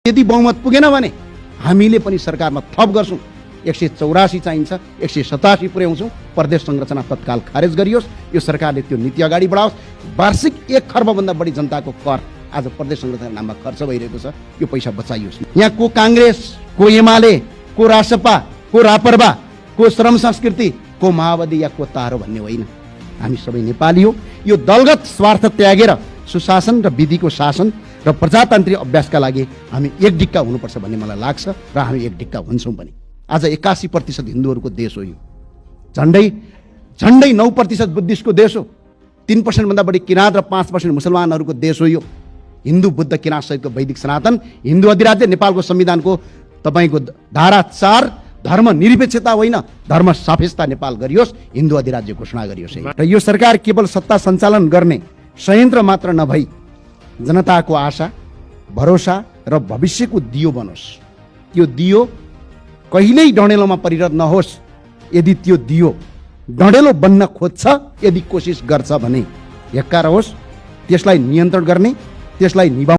यदि बहुमत पुगेन भने हामीले पनि सरकारमा थप गर्छौं। 184 चाहिन्छ, 187 पुर्याउँछौं। प्रदेश संरचना तत्काल खारेज गरियोस्। यो सरकारले त्यो नीति अगाडि बढाओस्। वार्षिक 1 खर्ब भन्दा बढी जनताको कर आज प्रदेश संरचना नाममा खर्च भइरहेको छ। यो पैसा बचाइयोस्। यहाँ को कांग्रेस, को एमाले, को रासपा, को रापरबा, को श्रम संस्कृति, को माओवादी या को तारो भन्ने होइन। हामी सबै नेपाली हो। यो दलगत स्वार्थ त्यागेर सुशासन र विधिको शासन र प्रजातान्त्रिक अभ्यासका लागि हामी एक डिक्का हुनुपर्छ भन्ने मलाई लाग्छ र हामी एक डिक्का हुन्छौं पनि। आज 81% हिन्दूहरूको देश हो यो। झण्डै 9% बुद्धिस्टको देश हो। 3% भन्दा बढी किराँत र 5% मुसलमानहरूको देश हो यो। हिन्दू बुद्ध किराँत सहितको वैदिक सनातन हिन्दू अधिराज्य नेपालको संविधानको तपाईको धारा 4 धर्म निरपेक्षता होइन, धर्म सापेक्षता नेपाल गरियोस्, हिन्दू अधिराज्य घोषणा गरियोस्। र यो सरकार केवल सत्ता सञ्चालन गर्ने संयन्त्र मात्र नभई जनताको आशा, भरोसा र भविष्यको दियो बनोस्। त्यो दियो कहिल्यै डढेलोमा परिणत नहोस्। यदि त्यो दियो डढेलो बन्न खोज्छ, यदि कोसिस गर्छ भने यक्का रहोस्। त्यसलाई नियन्त्रण गर्ने, त्यसलाई निभाउने